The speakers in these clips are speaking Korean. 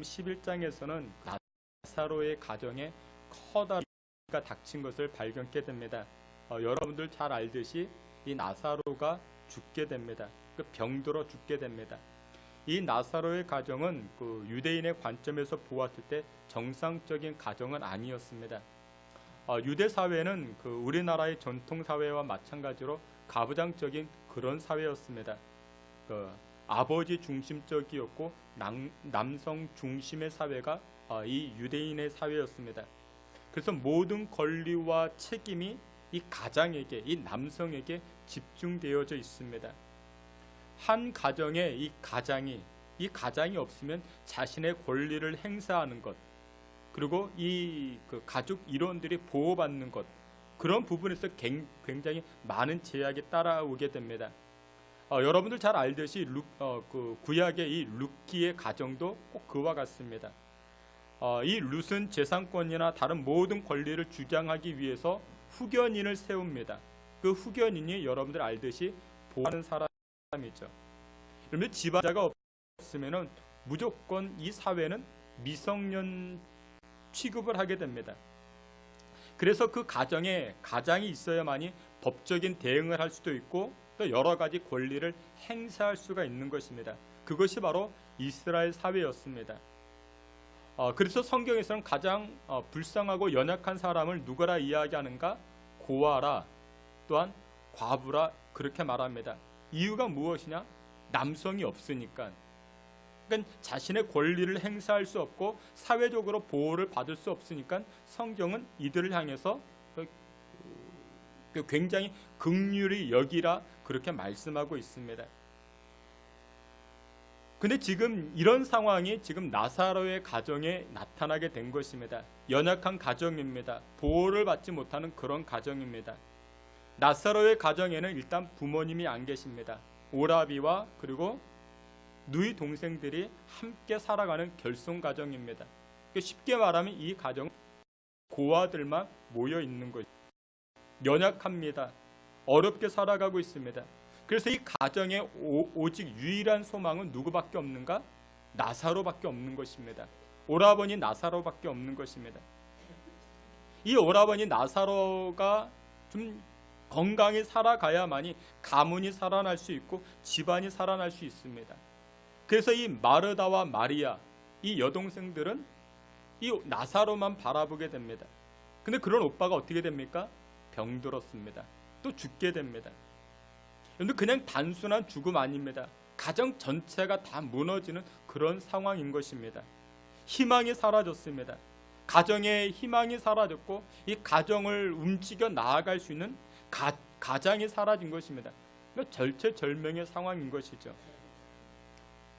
11장에서는 나사로의 가정에 커다란 위기가 닥친 것을 발견하게 됩니다. 여러분들 잘 알듯이 이 나사로가 죽게 됩니다. 그 병들어 죽게 됩니다. 이 나사로의 가정은 그 유대인의 관점에서 보았을 때 정상적인 가정은 아니었습니다. 유대 사회는 그 우리나라의 전통 사회와 마찬가지로 가부장적인 그런 사회였습니다. 그 아버지 중심적이었고 남성 중심의 사회가 이 유대인의 사회였습니다. 그래서 모든 권리와 책임이 이 가장에게, 이 남성에게 집중되어져 있습니다. 한 가정에 이 가장이 없으면 자신의 권리를 행사하는 것, 그리고 이 그 가족 일원들이 보호받는 것, 그런 부분에서 굉장히 많은 제약이 따라오게 됩니다. 여러분들 잘 알듯이 그 구약의 이 룻기의 가정도 꼭 그와 같습니다. 이 룻은 재산권이나 다른 모든 권리를 주장하기 위해서 후견인을 세웁니다. 그 후견인이 여러분들 알듯이 보호하는 사람이죠. 그러면 집안자가 없으면은 무조건 이 사회는 미성년 취급을 하게 됩니다. 그래서 그 가정에 가장이 있어야만이 법적인 대응을 할 수도 있고 또 여러 가지 권리를 행사할 수가 있는 것입니다. 그것이 바로 이스라엘 사회였습니다. 그래서 성경에서는 가장 불쌍하고 연약한 사람을 누구라 이야기하는가? 고아라, 또한 과부라 그렇게 말합니다. 이유가 무엇이냐? 남성이 없으니까. 그러니까 자신의 권리를 행사할 수 없고 사회적으로 보호를 받을 수 없으니까 성경은 이들을 향해서 굉장히 긍휼히 여기라 그렇게 말씀하고 있습니다. 근데 지금 이런 상황이 지금 나사로의 가정에 나타나게 된 것입니다. 연약한 가정입니다. 보호를 받지 못하는 그런 가정입니다. 나사로의 가정에는 일단 부모님이 안 계십니다. 오라비와 그리고 누이 동생들이 함께 살아가는 결손 가정입니다. 쉽게 말하면 이 가정 고아들만 모여 있는 것입니다. 연약합니다. 어렵게 살아가고 있습니다. 그래서 이 가정의 오직 유일한 소망은 누구밖에 없는가? 나사로밖에 없는 것입니다. 오라버니 나사로밖에 없는 것입니다. 이 오라버니 나사로가 좀 건강히 살아가야만이 가문이 살아날 수 있고 집안이 살아날 수 있습니다. 그래서 이 마르다와 마리아, 이 여동생들은 이 나사로만 바라보게 됩니다. 근데 그런 오빠가 어떻게 됩니까? 병들었습니다. 또 죽게 됩니다. 그런데 그냥 단순한 죽음 아닙니다. 가정 전체가 다 무너지는 그런 상황인 것입니다. 희망이 사라졌습니다. 가정의 희망이 사라졌고 이 가정을 움직여 나아갈 수 있는 가장이 사라진 것입니다. 절체절명의 상황인 것이죠.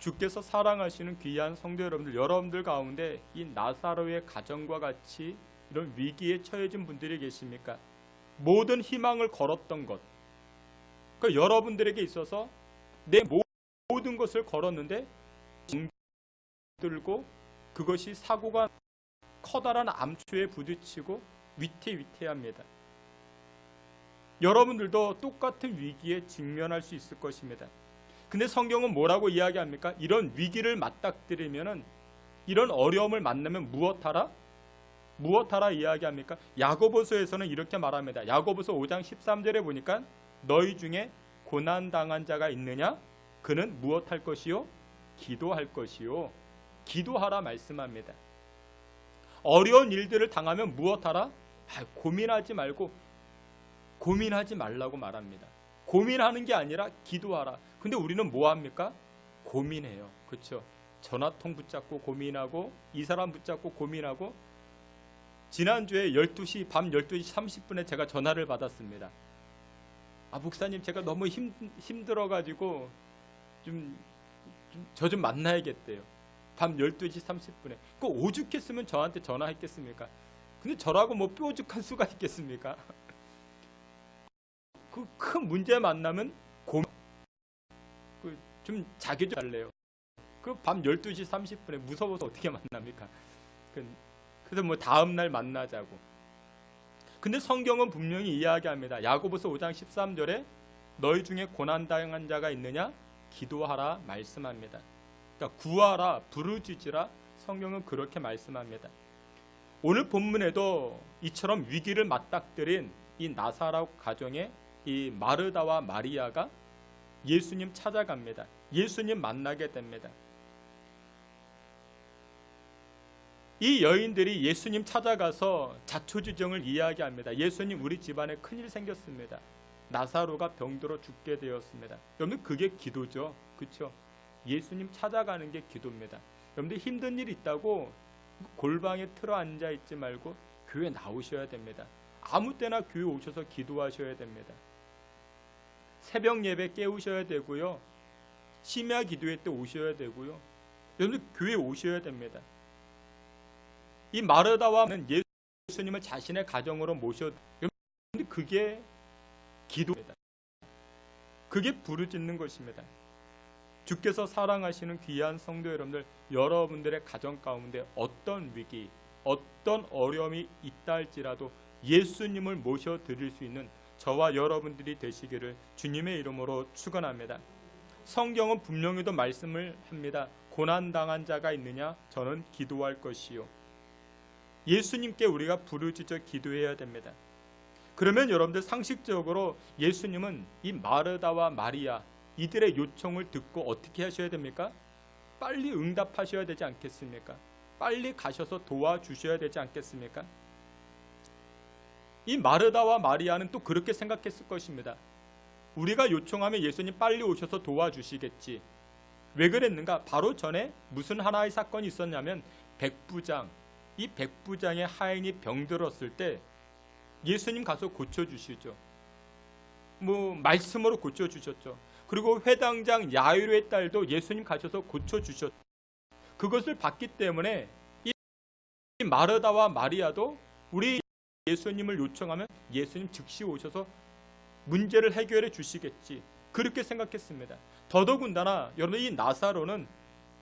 주께서 사랑하시는 귀한 성도 여러분들 가운데 이 나사로의 가정과 같이 이런 위기에 처해진 분들이 계십니까? 모든 희망을 걸었던 것, 그러니까 여러분들에게 있어서 내 모든 것을 걸었는데 들고 그것이 사고가 커다란 암초에 부딪히고 위태위태합니다. 여러분들도 똑같은 위기에 직면할 수 있을 것입니다. 근데 성경은 뭐라고 이야기합니까? 이런 위기를 맞닥뜨리면은, 이런 어려움을 만나면 무엇하라? 무엇하라 이야기합니까? 야고보서에서는 이렇게 말합니다. 야고보서 5장 13절에 보니까 너희 중에 고난당한 자가 있느냐? 그는 무엇할 것이요? 기도할 것이요. 기도하라 말씀합니다. 어려운 일들을 당하면 무엇하라? 고민하지 말고, 고민하지 말라고 말합니다. 고민하는 게 아니라 기도하라. 근데 우리는 뭐 합니까? 고민해요. 그렇죠? 전화통 붙잡고 고민하고, 이 사람 붙잡고 고민하고. 지난주에 밤 12시 30분에 제가 전화를 받았습니다. 목사님, 제가 너무 힘들어가지고 저 좀 만나야겠대요. 밤 12시 30분에. 그 오죽했으면 저한테 전화했겠습니까? 근데 저라고 뭐 뾰족한 수가 있겠습니까? 그 큰 문제 만나면 좀 자기 좀 할래요. 그 밤 12시 30분에 무서워서 어떻게 만납니까? 그래서 뭐 다음날 만나자고. 근데 성경은 분명히 이야기합니다. 야고보서 5장 13절에 너희 중에 고난당한 자가 있느냐? 기도하라 말씀합니다. 그러니까 구하라, 부르짖으라, 성경은 그렇게 말씀합니다. 오늘 본문에도 이처럼 위기를 맞닥뜨린 이 나사로 가정의 이 마르다와 마리아가 예수님 찾아갑니다. 예수님 만나게 됩니다. 이 여인들이 예수님 찾아가서 자초지정을 이야기합니다. 예수님, 우리 집안에 큰일 생겼습니다. 나사로가 병들어 죽게 되었습니다. 여러분들, 그게 기도죠. 그렇죠? 예수님 찾아가는 게 기도입니다. 여러분들, 힘든 일 있다고 골방에 틀어 앉아 있지 말고 교회 나오셔야 됩니다. 아무 때나 교회 오셔서 기도하셔야 됩니다. 새벽 예배 깨우셔야 되고요. 심야 기도회 때 오셔야 되고요. 여러분들, 교회 오셔야 됩니다. 이 마르다와는 예수님을 자신의 가정으로 모셔, 여러분들, 그게 기도입니다. 그게 부르짖는 것입니다. 주께서 사랑하시는 귀한 성도 여러분들, 여러분들의 가정 가운데 어떤 위기, 어떤 어려움이 있다 할지라도 예수님을 모셔드릴 수 있는 저와 여러분들이 되시기를 주님의 이름으로 축원합니다. 성경은 분명히도 말씀을 합니다. 고난당한 자가 있느냐? 저는 기도할 것이요. 예수님께 우리가 부르짖어 기도해야 됩니다. 그러면 여러분들, 상식적으로 예수님은 이 마르다와 마리아 이들의 요청을 듣고 어떻게 하셔야 됩니까? 빨리 응답하셔야 되지 않겠습니까? 빨리 가셔서 도와주셔야 되지 않겠습니까? 이 마르다와 마리아는 또 그렇게 생각했을 것입니다. 우리가 요청하면 예수님 빨리 오셔서 도와주시겠지. 왜 그랬는가? 바로 전에 무슨 하나의 사건이 있었냐면, 백부장, 이 백부장의 하인이 병들었을 때 예수님 가서 고쳐주시죠. 말씀으로 고쳐주셨죠. 그리고 회당장 야이로의 딸도 예수님 가셔서 고쳐주셨죠. 그것을 봤기 때문에 이 마르다와 마리아도 우리 예수님을 요청하면 예수님 즉시 오셔서 문제를 해결해 주시겠지, 그렇게 생각했습니다. 더더군다나 여러분, 이 나사로는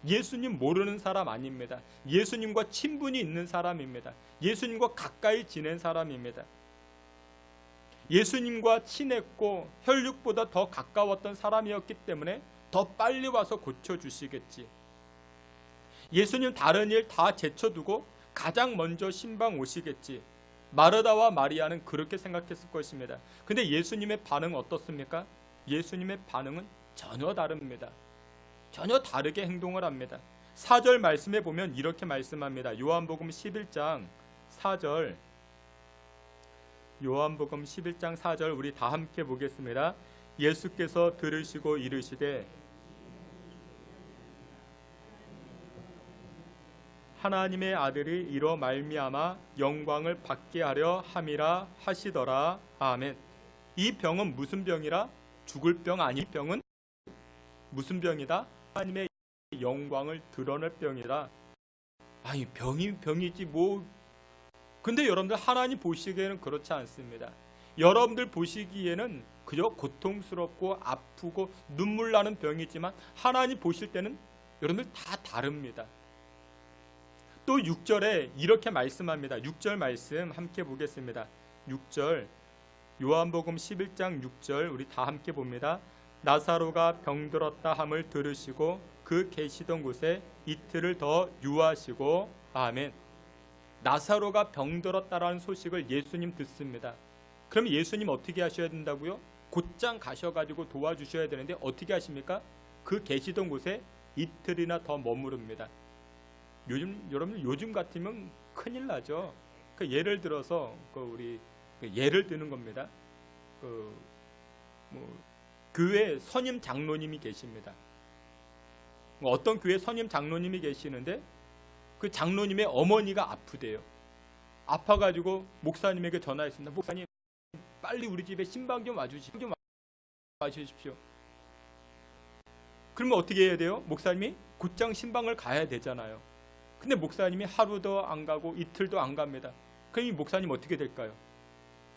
예수님 모르는 사람 아닙니다. 예수님과 친분이 있는 사람입니다. 예수님과 가까이 지낸 사람입니다. 예수님과 친했고 혈육보다 더 가까웠던 사람이었기 때문에 더 빨리 와서 고쳐주시겠지. 예수님 다른 일 다 제쳐두고 가장 먼저 신방 오시겠지. 마르다와 마리아는 그렇게 생각했을 것입니다. 근데 예수님의 반응은 어떻습니까? 예수님의 반응은 전혀 다릅니다. 전혀 다르게 행동을 합니다. 4절 말씀에 보면 이렇게 말씀합니다. 요한복음 11장 4절, 요한복음 11장 4절 우리 다 함께 보겠습니다. 예수께서 들으시고 이르시되 하나님의 아들이 이로 말미암아 영광을 받게 하려 함이라 하시더라. 아멘. 이 병은 무슨 병이라? 죽을 병 아닌 병은 무슨 병이다? 하나님의 영광을 드러낼 병이라. 아니, 병이 병이지 뭐. 근데 여러분들, 하나님 보시기에는 그렇지 않습니다. 여러분들 보시기에는 그저 고통스럽고 아프고 눈물 나는 병이지만 하나님 보실 때는 여러분들 다 다릅니다. 또 6절에 이렇게 말씀합니다. 6절 말씀 함께 보겠습니다. 6절, 요한복음 11장 6절 우리 다 함께 봅니다. 나사로가 병들었다 함을 들으시고 그 계시던 곳에 이틀을 더 유하시고. 아멘. 나사로가 병들었다라는 소식을 예수님 듣습니다. 그럼 예수님 어떻게 하셔야 된다고요? 곧장 가셔가지고 도와주셔야 되는데 어떻게 하십니까? 그 계시던 곳에 이틀이나 더 머무릅니다. 여러분, 요즘 같으면 큰일 나죠. 예를 들어서 우리 예를 드는 겁니다. 교회 선임 장로님이 계십니다. 어떤 교회 선임 장로님이 계시는데 그 장로님의 어머니가 아프대요. 아파가지고 목사님에게 전화했습니다. 목사님, 빨리 우리 집에 신방 좀 와주십시오. 그러면 어떻게 해야 돼요? 목사님이 곧장 신방을 가야 되잖아요. 근데 목사님이 하루도 안 가고 이틀도 안 갑니다. 그럼 이 목사님 어떻게 될까요?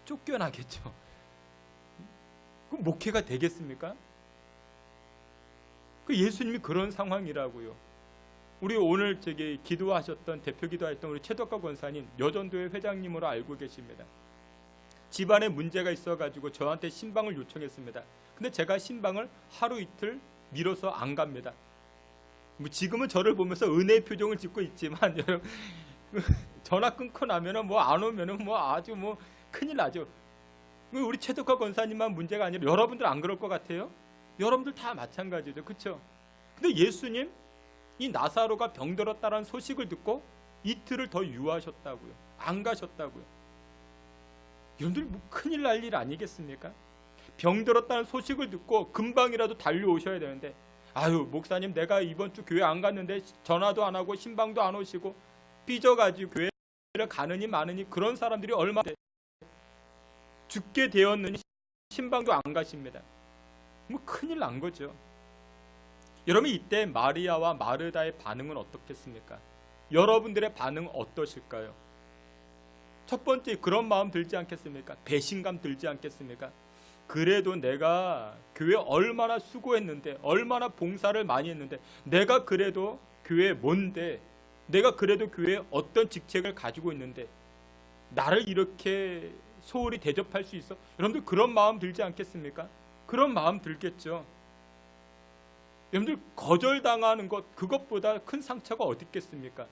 쫓겨나겠죠. 그럼 목회가 되겠습니까? 그 예수님이 그런 상황이라고요. 우리 오늘 기도하셨던, 대표 기도하셨던 우리 최덕화 권사님, 여전도회 회장님으로 알고 계십니다. 집안에 문제가 있어가지고 저한테 신방을 요청했습니다. 근데 제가 신방을 하루 이틀 미뤄서 안 갑니다. 뭐 지금은 저를 보면서 은혜의 표정을 짓고 있지만 여러분 전화 끊고 나면은 뭐 안 오면은 뭐 아주 뭐 큰일 나죠. 우리 최덕화 권사님만 문제가 아니라 여러분들 안 그럴 것 같아요? 여러분들 다 마찬가지죠. 그렇죠? 근데 예수님 이 나사로가 병들었다는 소식을 듣고 이틀을 더 유하셨다고요. 안 가셨다고요. 여러분들 뭐 큰일 날 일 아니겠습니까? 병들었다는 소식을 듣고 금방이라도 달려오셔야 되는데, 아유 목사님 내가 이번 주 교회 안 갔는데 전화도 안 하고 신방도 안 오시고 삐져가지고 교회를 가느니 마느니 그런 사람들이 얼마나 죽게 되었느니 신방도 안 가십니다. 뭐 큰일 난 거죠. 여러분 이때 마리아와 마르다의 반응은 어떻겠습니까? 여러분들의 반응 어떠실까요? 첫 번째 그런 마음 들지 않겠습니까? 배신감 들지 않겠습니까? 그래도 내가 교회 얼마나 수고했는데 얼마나 봉사를 많이 했는데 내가 그래도 교회 뭔데 내가 그래도 교회에 어떤 직책을 가지고 있는데 나를 이렇게 소홀히 대접할 수 있어? 여러분들 그런 마음 들지 않겠습니까? 그런 마음 들겠죠. 여러분들 거절당하는 것 그것보다 큰 상처가 어디 있겠습니까?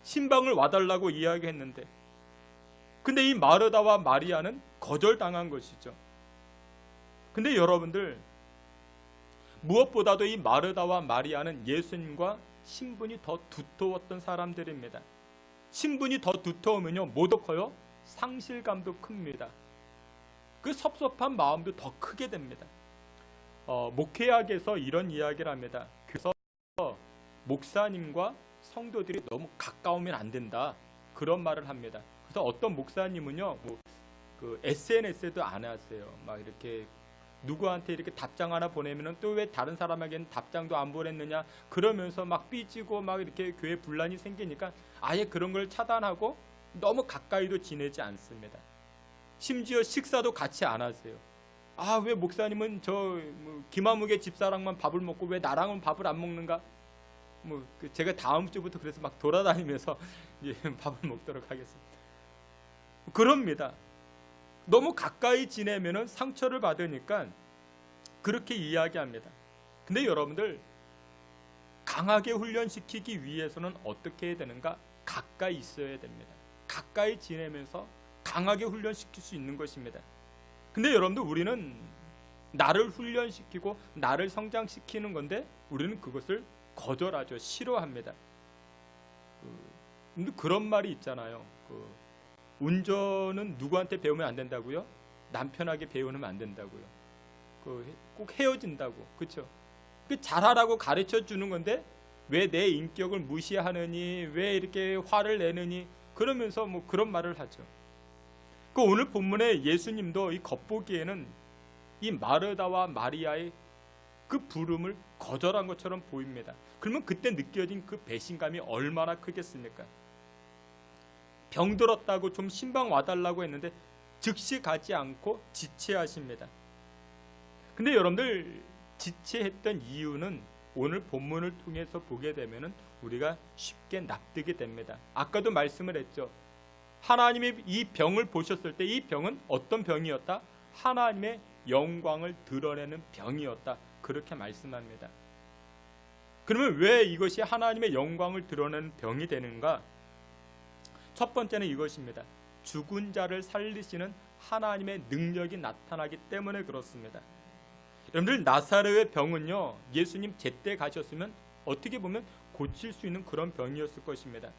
신방을 와달라고 이야기했는데 근데 이 마르다와 마리아는 거절당한 것이죠. 근데 여러분들 무엇보다도 이 마르다와 마리아는 예수님과 신분이 더 두터웠던 사람들입니다. 신분이 더 두터우면요 뭐도 커요? 상실감도 큽니다. 그 섭섭한 마음도 더 크게 됩니다. 목회학에서 이런 이야기를 합니다. 그래서 목사님과 성도들이 너무 가까우면 안 된다 그런 말을 합니다. 그래서 어떤 목사님은요 그 SNS에도 안 하세요. 막 이렇게 누구한테 이렇게 답장 하나 보내면은 또 왜 다른 사람에게는 답장도 안 보냈느냐 그러면서 막 삐지고 막 이렇게 교회 분란이 생기니까 아예 그런 걸 차단하고 너무 가까이도 지내지 않습니다. 심지어 식사도 같이 안 하세요. 아, 왜 목사님은 저 김아무개 집사랑만 밥을 먹고 왜 나랑은 밥을 안 먹는가? 제가 다음 주부터 그래서 막 돌아다니면서 이제 밥을 먹도록 하겠습니다. 그럽니다. 너무 가까이 지내면은 상처를 받으니까 그렇게 이야기합니다. 근데 여러분들 강하게 훈련시키기 위해서는 어떻게 해야 되는가? 가까이 있어야 됩니다. 가까이 지내면서 강하게 훈련시킬 수 있는 것입니다. 근데 여러분들 우리는 나를 훈련시키고 나를 성장시키는 건데 우리는 그것을 거절하죠. 싫어합니다. 근데 그런 말이 있잖아요. 운전은 누구한테 배우면 안 된다고요? 남편에게 배우면 안 된다고요. 꼭 헤어진다고. 그렇죠? 잘하라고 가르쳐 주는 건데 왜 내 인격을 무시하느니 왜 이렇게 화를 내느니 그러면서 그런 말을 하죠. 오늘 본문에 예수님도 이 겉보기에는 이 마르다와 마리아의 그 부름을 거절한 것처럼 보입니다. 그러면 그때 느껴진 그 배신감이 얼마나 크겠습니까? 병들었다고 좀 신방 와달라고 했는데 즉시 가지 않고 지체하십니다. 근데 여러분들 지체했던 이유는 오늘 본문을 통해서 보게 되면은 우리가 쉽게 납득이 됩니다. 아까도 말씀을 했죠. 하나님이 이 병을 보셨을 때 이 병은 어떤 병이었다? 하나님의 영광을 드러내는 병이었다. 그렇게 말씀합니다. 그러면 왜 이것이 하나님의 영광을 드러내는 병이 되는가? 첫 번째는 이것입니다. 죽은 자를 살리시는 하나님의 능력이 나타나기 때문에 그렇습니다. 여러분들 나사로의 병은요 예수님 제때 가셨으면 어떻게 보면 고칠 수 있는 그런 병이었을 것입니다.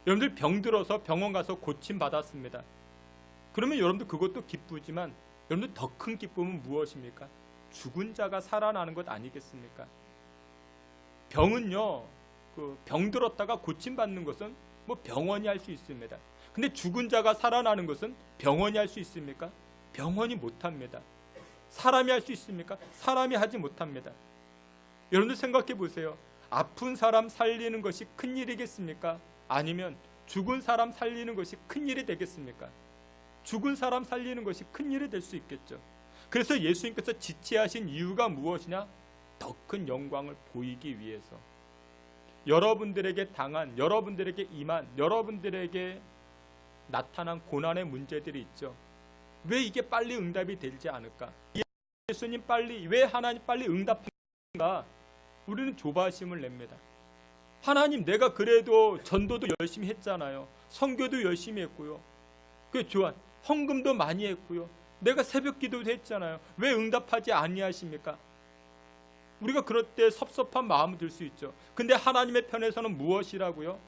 여러분들 병들어서 병원 가서 고침 받았습니다. 그러면 여러분들 그것도 기쁘지만 여러분들 더 큰 기쁨은 무엇입니까? 죽은 자가 살아나는 것 아니겠습니까? 병은요 병들었다가 고침 받는 것은 병원이 할 수 있습니다. 근데 죽은 자가 살아나는 것은 병원이 할 수 있습니까? 병원이 못합니다. 사람이 할 수 있습니까? 사람이 하지 못합니다. 여러분들 생각해 보세요. 아픈 사람 살리는 것이 큰일이겠습니까? 아니면 죽은 사람 살리는 것이 큰일이 되겠습니까? 죽은 사람 살리는 것이 큰일이 될 수 있겠죠. 그래서 예수님께서 지체하신 이유가 무엇이냐? 더 큰 영광을 보이기 위해서. 여러분들에게 당한, 여러분들에게 임한, 여러분들에게 나타난 고난의 문제들이 있죠. 왜 이게 빨리 응답이 되지 않을까? 예수님 빨리, 왜 하나님 빨리 응답한가? 우리는 조바심을 냅니다. 하나님, 내가 그래도 전도도 열심히 했잖아요. 선교도 열심히 했고요. 그 좋아, 헌금도 많이 했고요. 내가 새벽 기도도 했잖아요. 왜 응답하지 아니하십니까? 우리가 그럴 때 섭섭한 마음이 들 수 있죠. 근데 하나님의 편에서는 무엇이라고요?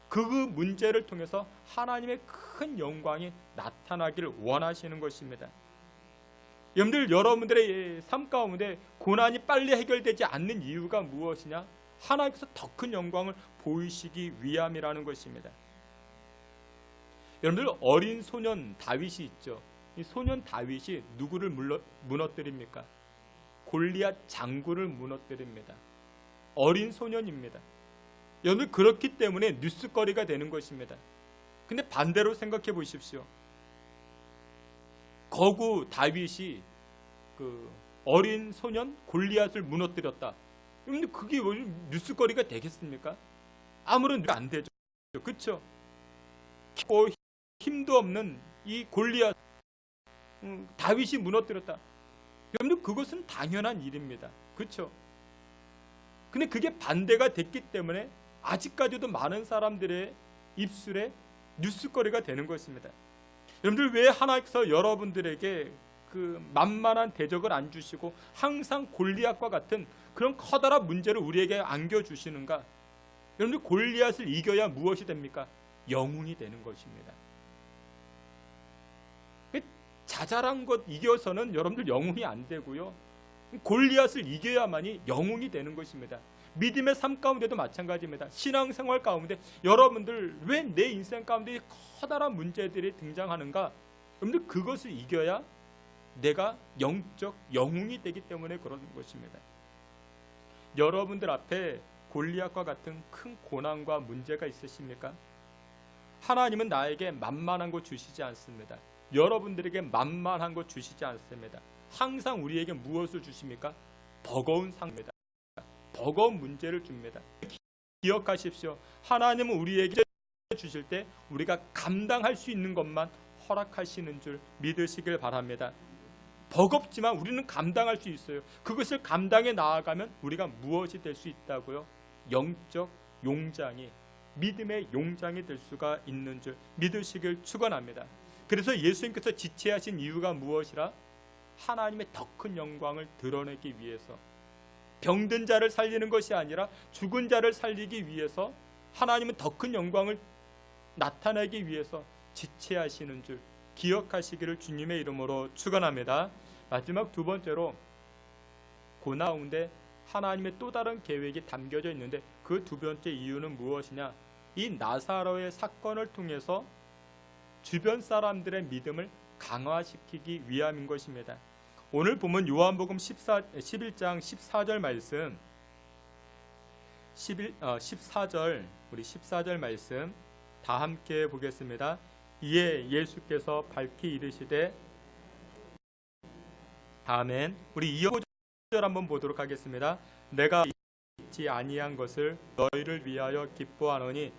그 문제를 통해서 하나님의 큰 영광이 나타나기를 원하시는 것입니다. 여러분들, 여러분들의 삶 가운데 고난이 빨리 해결되지 않는 이유가 무엇이냐? 하나님께서 더 큰 영광을 보이시기 위함이라는 것입니다. 여러분들, 어린 소년 다윗이 있죠. 이 소년 다윗이 누구를 무너뜨립니까? 골리앗 장군을 무너뜨립니다. 어린 소년입니다. 여러분들, 그렇기 때문에 뉴스거리가 되는 것입니다. 근데 반대로 생각해 보십시오. 거구 다윗이 그 어린 소년 골리앗을 무너뜨렸다. 여러분들, 그게 뉴스거리가 되겠습니까? 아무런 일이 안 되죠. 그렇죠? 힘도 없는 이 골리앗 다윗이 무너뜨렸다. 여러분들, 그것은 당연한 일입니다. 그렇죠? 근데 그게 반대가 됐기 때문에 아직까지도 많은 사람들의 입술에 뉴스거리가 되는 것입니다. 여러분들, 왜 하나님께서 여러분들에게 그 만만한 대적을 안 주시고 항상 골리앗과 같은 그런 커다란 문제를 우리에게 안겨주시는가? 여러분들, 골리앗을 이겨야 무엇이 됩니까? 영웅이 되는 것입니다. 자잘한 것 이겨서는 여러분들 영웅이 안 되고요. 골리앗을 이겨야만이 영웅이 되는 것입니다. 믿음의 삶 가운데도 마찬가지입니다. 신앙생활 가운데 여러분들, 왜 내 인생 가운데 커다란 문제들이 등장하는가? 여러분들, 그것을 이겨야 내가 영적 영웅이 되기 때문에 그런 것입니다. 여러분들 앞에 골리앗과 같은 큰 고난과 문제가 있으십니까? 하나님은 나에게 만만한 거 주시지 않습니다. 여러분들에게 만만한 거 주시지 않습니다. 항상 우리에게 무엇을 주십니까? 버거운 상입니다. 버거운 문제를 줍니다. 기억하십시오. 하나님은 우리에게 주실 때 우리가 감당할 수 있는 것만 허락하시는 줄 믿으시길 바랍니다. 버겁지만 우리는 감당할 수 있어요. 그것을 감당해 나아가면 우리가 무엇이 될 수 있다고요? 영적 용장이, 믿음의 용장이 될 수가 있는 줄 믿으시길 축원합니다. 그래서 예수님께서 지체하신 이유가 무엇이라? 하나님의 더 큰 영광을 드러내기 위해서, 병든 자를 살리는 것이 아니라 죽은 자를 살리기 위해서, 하나님은 더 큰 영광을 나타내기 위해서 지체하시는 줄 기억하시기를 주님의 이름으로 축원합니다. 마지막 두 번째로, 고난 가운데 하나님의 또 다른 계획이 담겨져 있는데 그 두 번째 이유는 무엇이냐? 이 나사로의 사건을 통해서 주변 사람들의 믿음을 강화시키기 위함인 것입니다. 오늘 보면 요한복음 11장 14절 말씀, 14절, 우리 14절 말씀 다 함께 보겠습니다. 이에 예수께서 밝히 이르시되, 아멘. 우리 2절 한번 보도록 하겠습니다. 내가 잊지 아니한 것을 너희를 위하여 기뻐하노니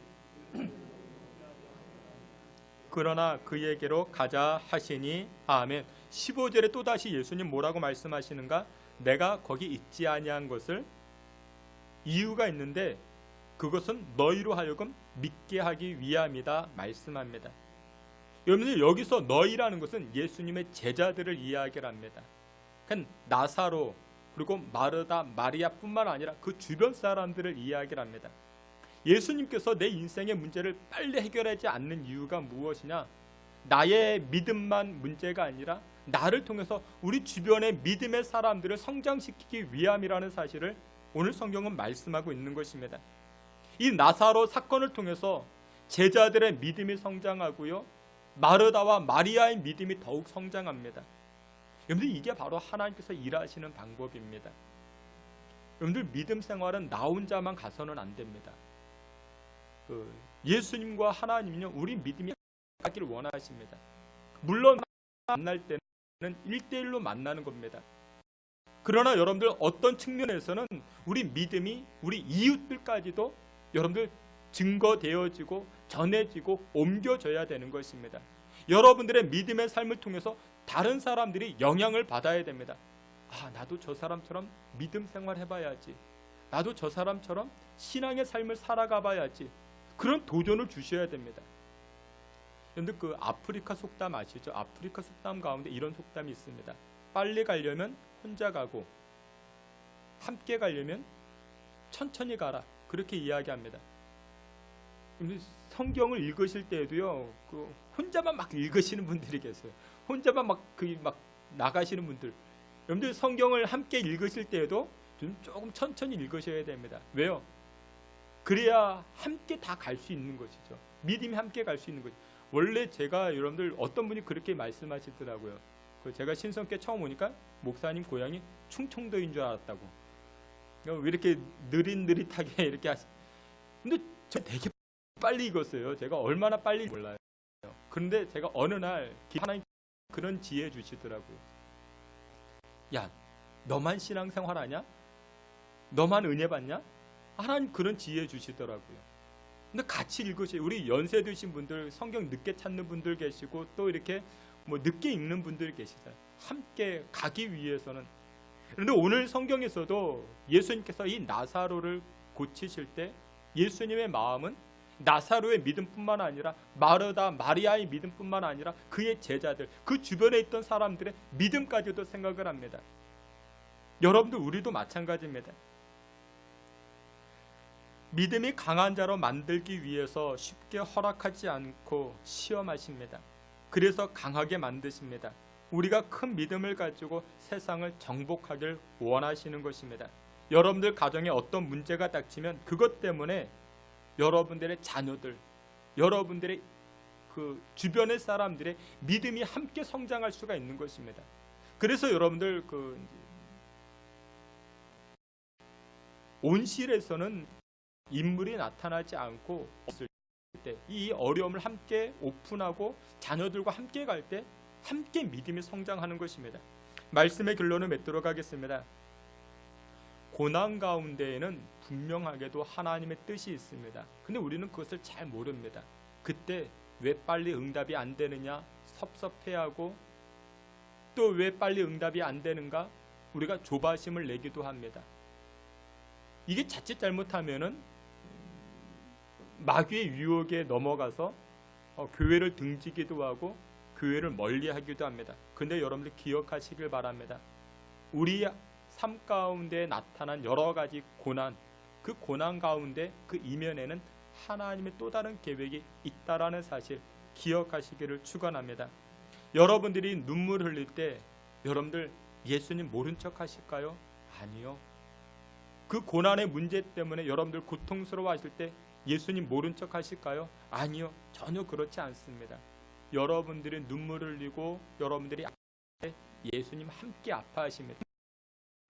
그러나 그에게로 가자 하시니, 아멘. 15절에 또다시 예수님 뭐라고 말씀하시는가? 내가 거기 있지 아니한 것을, 이유가 있는데 그것은 너희로 하여금 믿게 하기 위함이다 말씀합니다. 여러분들, 여기서 너희라는 것은 예수님의 제자들을 이야기를 합니다. 그러니까 나사로 그리고 마르다, 마리아뿐만 아니라 그 주변 사람들을 이야기를 합니다. 예수님께서 내 인생의 문제를 빨리 해결하지 않는 이유가 무엇이냐? 나의 믿음만 문제가 아니라 나를 통해서 우리 주변의 믿음의 사람들을 성장시키기 위함이라는 사실을 오늘 성경은 말씀하고 있는 것입니다. 이 나사로 사건을 통해서 제자들의 믿음이 성장하고요, 마르다와 마리아의 믿음이 더욱 성장합니다. 여러분들, 이게 바로 하나님께서 일하시는 방법입니다. 여러분들, 믿음 생활은 나 혼자만 가서는 안 됩니다. 예수님과 하나님은요, 우리 믿음이 가기를 원하십니다. 물론 만날 때는 1대1로 만나는 겁니다. 그러나 여러분들, 어떤 측면에서는 우리 믿음이 우리 이웃들까지도 여러분들 증거되어지고 전해지고 옮겨져야 되는 것입니다. 여러분들의 믿음의 삶을 통해서 다른 사람들이 영향을 받아야 됩니다. 나도 저 사람처럼 믿음 생활 해봐야지. 나도 저 사람처럼 신앙의 삶을 살아가 봐야지. 그런 도전을 주셔야 됩니다. 그런데 그 아프리카 속담 아시죠? 아프리카 속담 가운데 이런 속담이 있습니다. 빨리 가려면 혼자 가고 함께 가려면 천천히 가라. 그렇게 이야기합니다. 근데 성경을 읽으실 때에도요, 그 혼자만 막 읽으시는 분들이 계세요. 혼자만 막 나가시는 분들. 여러분들 성경을 함께 읽으실 때에도 좀 조금 천천히 읽으셔야 됩니다. 왜요? 그래야 함께 다 갈 수 있는 것이죠. 믿음이 함께 갈 수 있는 거죠. 원래 제가 여러분들 어떤 분이 그렇게 말씀하시더라고요. 제가 신성교회 처음 오니까 목사님 고향이 충청도인 줄 알았다고. 왜 이렇게 느릿느릿하게 이렇게 근데 저 되게 빨리 읽었어요. 제가 얼마나 빨리 몰라요. 그런데 제가 어느 날 하나님 그런 지혜 주시더라고요. 야, 너만 신앙생활하냐? 너만 은혜 받냐? 하나님 그런 지혜 주시더라고요. 근데 같이 읽으세요. 우리 연세 드신 분들, 성경 늦게 찾는 분들 계시고 또 이렇게 늦게 읽는 분들 계시잖아요. 함께 가기 위해서는. 그런데 오늘 성경에서도 예수님께서 이 나사로를 고치실 때 예수님의 마음은 나사로의 믿음뿐만 아니라 마르다, 마리아의 믿음뿐만 아니라 그의 제자들, 그 주변에 있던 사람들의 믿음까지도 생각을 합니다. 여러분들 우리도 마찬가지입니다. 믿음이 강한 자로 만들기 위해서 쉽게 허락하지 않고 시험하십니다. 그래서 강하게 만드십니다. 우리가 큰 믿음을 가지고 세상을 정복하길 원하시는 것입니다. 여러분들 가정에 어떤 문제가 닥치면 그것 때문에 여러분들의 자녀들, 여러분들의 그 주변의 사람들의 믿음이 함께 성장할 수가 있는 것입니다. 그래서 여러분들 온실에서는 인물이 나타나지 않고 없을 때 이 어려움을 함께 오픈하고 자녀들과 함께 갈 때 함께 믿음이 성장하는 것입니다. 말씀의 결론을 맺도록 하겠습니다. 고난 가운데에는 분명하게도 하나님의 뜻이 있습니다. 근데 우리는 그것을 잘 모릅니다. 그때 왜 빨리 응답이 안 되느냐 섭섭해하고 또 왜 빨리 응답이 안 되는가 우리가 조바심을 내기도 합니다. 이게 자칫 잘못하면은 마귀의 유혹에 넘어가서 교회를 등지기도 하고 교회를 멀리하기도 합니다. 근데 여러분들 기억하시길 바랍니다. 우리 삶 가운데 나타난 여러 가지 고난, 그 고난 가운데 그 이면에는 하나님의 또 다른 계획이 있다라는 사실 기억하시기를 축원합니다. 여러분들이 눈물 흘릴 때 여러분들 예수님 모른 척 하실까요? 아니요. 그 고난의 문제 때문에 여러분들 고통스러워 하실 때 예수님 모른 척 하실까요? 아니요. 전혀 그렇지 않습니다. 여러분들이 눈물 흘리고 여러분들이 예수님 함께 아파하십니다.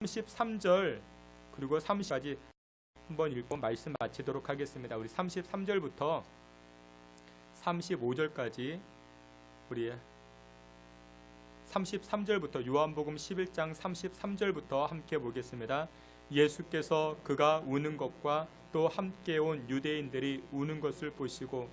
33절 그리고 30까지 한번 읽고 말씀 마치도록 하겠습니다. 우리 33절부터 35절까지 우리 33절부터 요한복음 11장 33절부터 함께 보겠습니다. 예수께서 그가 우는 것과 또 함께 온 유대인들이 우는 것을 보시고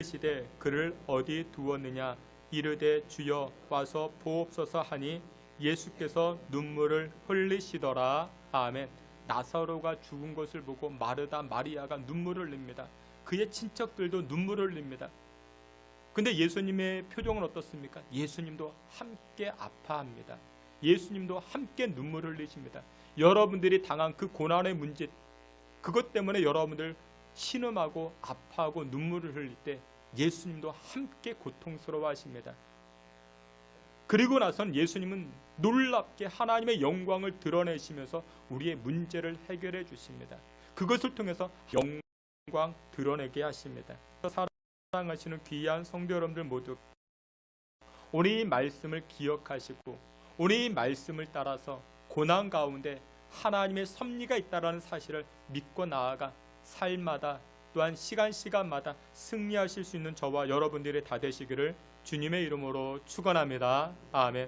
이르시되 그를 어디 두었느냐 이르되 주여 와서 보옵소서 하니 예수께서 눈물을 흘리시더라. 아멘. 나사로가 죽은 것을 보고 마르다 마리아가 눈물을 흘립니다. 그의 친척들도 눈물을 흘립니다. 근데 예수님의 표정은 어떻습니까? 예수님도 함께 아파합니다. 예수님도 함께 눈물을 흘리십니다. 여러분들이 당한 그 고난의 문제, 그것 때문에 여러분들 신음하고 아파하고 눈물을 흘릴 때 예수님도 함께 고통스러워 하십니다. 그리고 나선 예수님은 놀랍게 하나님의 영광을 드러내시면서 우리의 문제를 해결해 주십니다. 그것을 통해서 영광 드러내게 하십니다. 사랑하시는 귀한 성도 여러분들 모두 오늘 이 말씀을 기억하시고 오늘 이 말씀을 따라서 고난 가운데 하나님의 섭리가 있다는 사실을 믿고 나아가 삶마다 또한 시간마다 승리하실 수 있는 저와 여러분들이 다 되시기를 주님의 이름으로 축원합니다. 아멘.